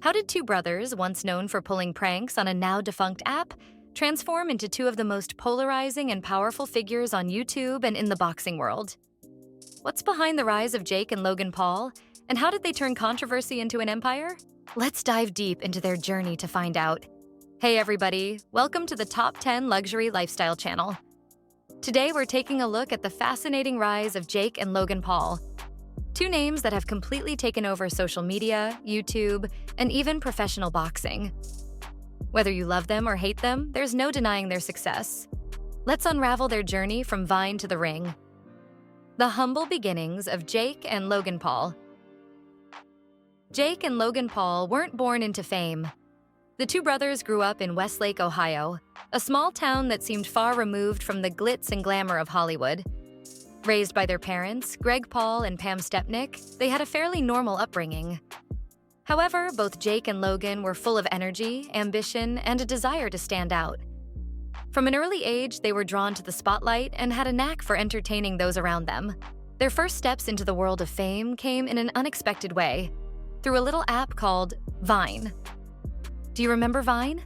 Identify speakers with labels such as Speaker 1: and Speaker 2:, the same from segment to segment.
Speaker 1: How did two brothers, once known for pulling pranks on a now-defunct app, transform into two of the most polarizing and powerful figures on YouTube and in the boxing world? What's behind the rise of Jake and Logan Paul, and how did they turn controversy into an empire? Let's dive deep into their journey to find out. Hey everybody, welcome to the Top 10 Luxury Lifestyle channel. Today we're taking a look at the fascinating rise of Jake and Logan Paul, two names that have completely taken over social media, YouTube, and even professional boxing. Whether you love them or hate them, there's no denying their success. Let's unravel their journey from Vine to the ring. The humble beginnings of Jake and Logan Paul. Jake and Logan Paul weren't born into fame. The two brothers grew up in Westlake, Ohio, a small town that seemed far removed from the glitz and glamour of Hollywood. Raised by their parents, Greg Paul and Pam Stepnick, they had a fairly normal upbringing. However, both Jake and Logan were full of energy, ambition, and a desire to stand out. From an early age, they were drawn to the spotlight and had a knack for entertaining those around them. Their first steps into the world of fame came in an unexpected way, through a little app called Vine. Do you remember Vine?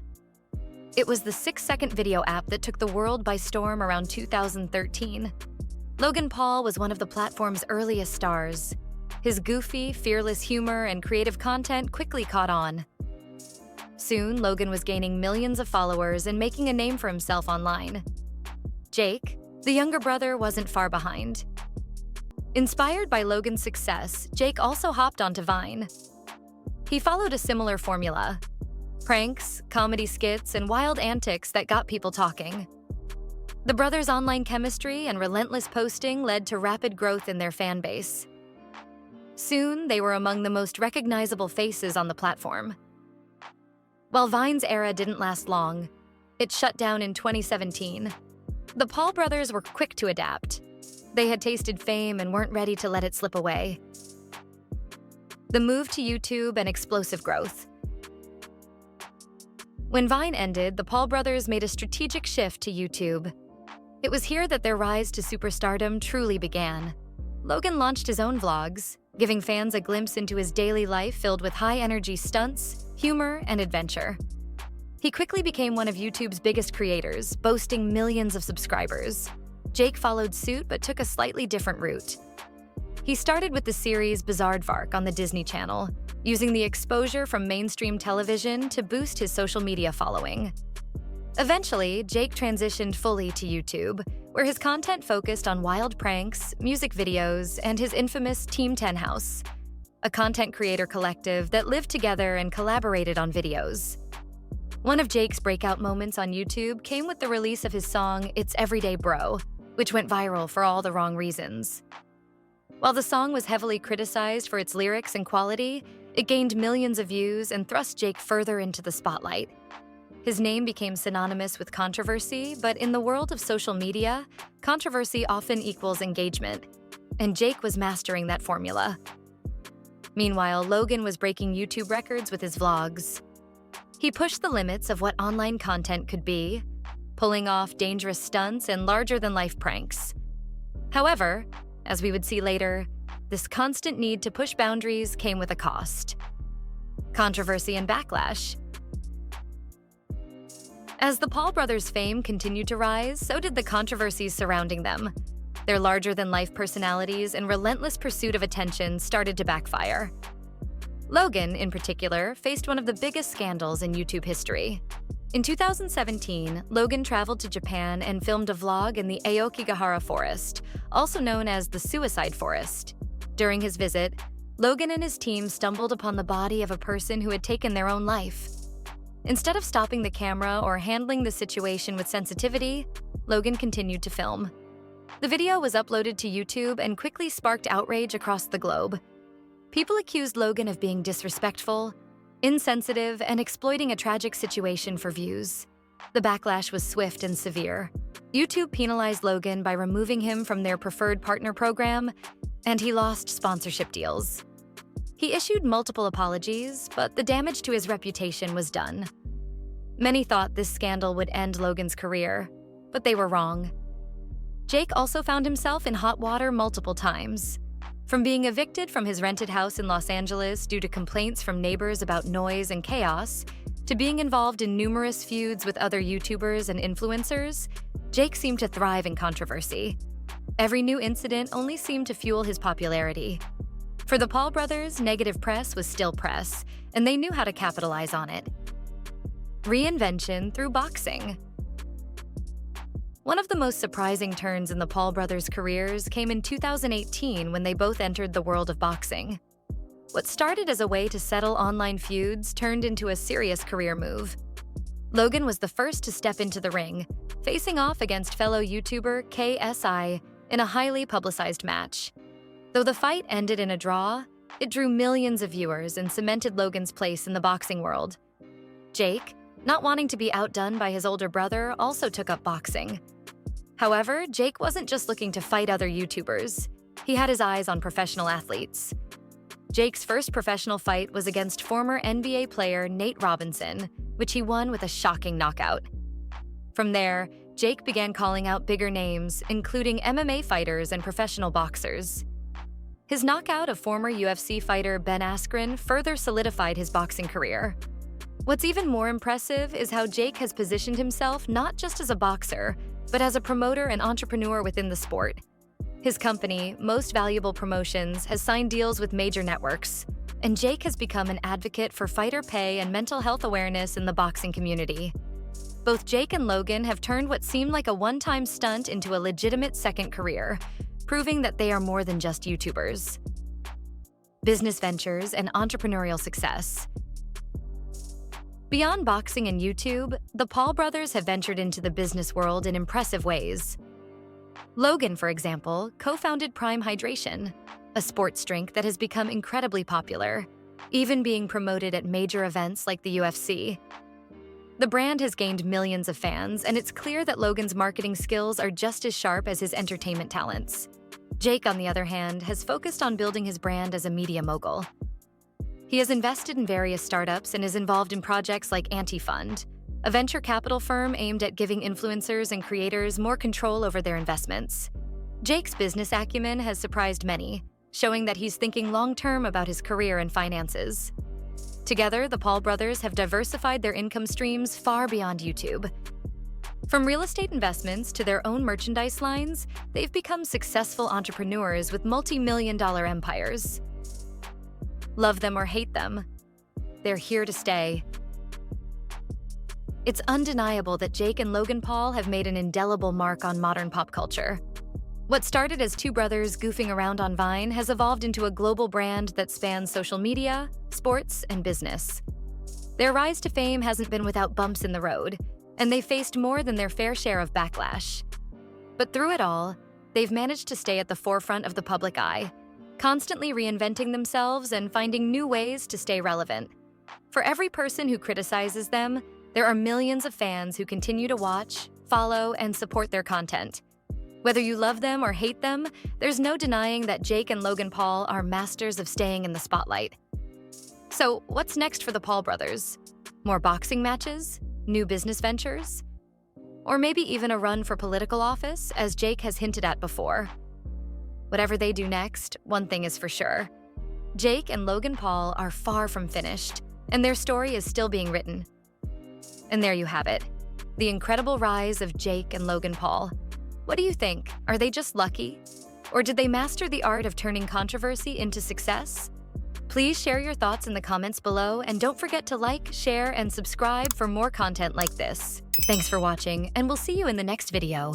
Speaker 1: It was the 6-second video app that took the world by storm around 2013. Logan Paul was one of the platform's earliest stars. His goofy, fearless humor and creative content quickly caught on. Soon, Logan was gaining millions of followers and making a name for himself online. Jake, the younger brother, wasn't far behind. Inspired by Logan's success, Jake also hopped onto Vine. He followed a similar formula: pranks, comedy skits, and wild antics that got people talking. The brothers' online chemistry and relentless posting led to rapid growth in their fan base. Soon, they were among the most recognizable faces on the platform. While Vine's era didn't last long, it shut down in 2017. The Paul brothers were quick to adapt. They had tasted fame and weren't ready to let it slip away. The move to YouTube and explosive growth. When Vine ended, the Paul brothers made a strategic shift to YouTube. It was here that their rise to superstardom truly began. Logan launched his own vlogs, giving fans a glimpse into his daily life filled with high-energy stunts, humor, and adventure. He quickly became one of YouTube's biggest creators, boasting millions of subscribers. Jake followed suit but took a slightly different route. He started with the series Bizaardvark on the Disney Channel, using the exposure from mainstream television to boost his social media following. Eventually, Jake transitioned fully to YouTube, where his content focused on wild pranks, music videos, and his infamous Team 10 House, a content creator collective that lived together and collaborated on videos. One of Jake's breakout moments on YouTube came with the release of his song It's Everyday Bro, which went viral for all the wrong reasons. While the song was heavily criticized for its lyrics and quality, it gained millions of views and thrust Jake further into the spotlight. His name became synonymous with controversy, but in the world of social media, controversy often equals engagement, and Jake was mastering that formula. Meanwhile, Logan was breaking YouTube records with his vlogs. He pushed the limits of what online content could be, pulling off dangerous stunts and larger-than-life pranks. However, as we would see later, this constant need to push boundaries came with a cost: controversy and backlash. As the Paul brothers' fame continued to rise, so did the controversies surrounding them. Their larger-than-life personalities and relentless pursuit of attention started to backfire. Logan, in particular, faced one of the biggest scandals in YouTube history. In 2017, Logan traveled to Japan and filmed a vlog in the Aokigahara Forest, also known as the Suicide Forest. During his visit, Logan and his team stumbled upon the body of a person who had taken their own life. Instead of stopping the camera or handling the situation with sensitivity, Logan continued to film. The video was uploaded to YouTube and quickly sparked outrage across the globe. People accused Logan of being disrespectful, insensitive, and exploiting a tragic situation for views. The backlash was swift and severe. YouTube penalized Logan by removing him from their preferred partner program, and he lost sponsorship deals. He issued multiple apologies, but the damage to his reputation was done. Many thought this scandal would end Logan's career, but they were wrong. Jake also found himself in hot water multiple times. From being evicted from his rented house in Los Angeles due to complaints from neighbors about noise and chaos, to being involved in numerous feuds with other YouTubers and influencers, Jake seemed to thrive in controversy. Every new incident only seemed to fuel his popularity. For the Paul brothers, negative press was still press, and they knew how to capitalize on it. Reinvention through boxing. One of the most surprising turns in the Paul brothers' careers came in 2018 when they both entered the world of boxing. What started as a way to settle online feuds turned into a serious career move. Logan was the first to step into the ring, facing off against fellow YouTuber KSI in a highly publicized match. Though the fight ended in a draw, it drew millions of viewers and cemented Logan's place in the boxing world. Jake, not wanting to be outdone by his older brother, also took up boxing. However, Jake wasn't just looking to fight other YouTubers. He had his eyes on professional athletes. Jake's first professional fight was against former NBA player Nate Robinson, which he won with a shocking knockout. From there, Jake began calling out bigger names, including MMA fighters and professional boxers. His knockout of former UFC fighter Ben Askren further solidified his boxing career. What's even more impressive is how Jake has positioned himself not just as a boxer, but as a promoter and entrepreneur within the sport. His company, Most Valuable Promotions, has signed deals with major networks, and Jake has become an advocate for fighter pay and mental health awareness in the boxing community. Both Jake and Logan have turned what seemed like a one-time stunt into a legitimate second career, proving that they are more than just YouTubers. Business ventures and entrepreneurial success. Beyond boxing and YouTube, the Paul brothers have ventured into the business world in impressive ways. Logan, for example, co-founded Prime Hydration, a sports drink that has become incredibly popular, even being promoted at major events like the UFC. The brand has gained millions of fans, and it's clear that Logan's marketing skills are just as sharp as his entertainment talents. Jake, on the other hand, has focused on building his brand as a media mogul. He has invested in various startups and is involved in projects like Anti-Fund, a venture capital firm aimed at giving influencers and creators more control over their investments. Jake's business acumen has surprised many, showing that he's thinking long-term about his career and finances. Together, the Paul brothers have diversified their income streams far beyond YouTube. From real estate investments to their own merchandise lines, they've become successful entrepreneurs with multi-million-dollar empires. Love them or hate them, they're here to stay. It's undeniable that Jake and Logan Paul have made an indelible mark on modern pop culture. What started as two brothers goofing around on Vine has evolved into a global brand that spans social media, sports, and business. Their rise to fame hasn't been without bumps in the road, and they've faced more than their fair share of backlash. But through it all, they've managed to stay at the forefront of the public eye, constantly reinventing themselves and finding new ways to stay relevant. For every person who criticizes them, there are millions of fans who continue to watch, follow, and support their content. Whether you love them or hate them, there's no denying that Jake and Logan Paul are masters of staying in the spotlight. So, what's next for the Paul brothers? More boxing matches? New business ventures? Or maybe even a run for political office, as Jake has hinted at before? Whatever they do next, one thing is for sure. Jake and Logan Paul are far from finished, and their story is still being written. And there you have it, the incredible rise of Jake and Logan Paul. What do you think? Are they just lucky? Or did they master the art of turning controversy into success? Please share your thoughts in the comments below, and don't forget to like, share, and subscribe for more content like this. Thanks for watching, and we'll see you in the next video.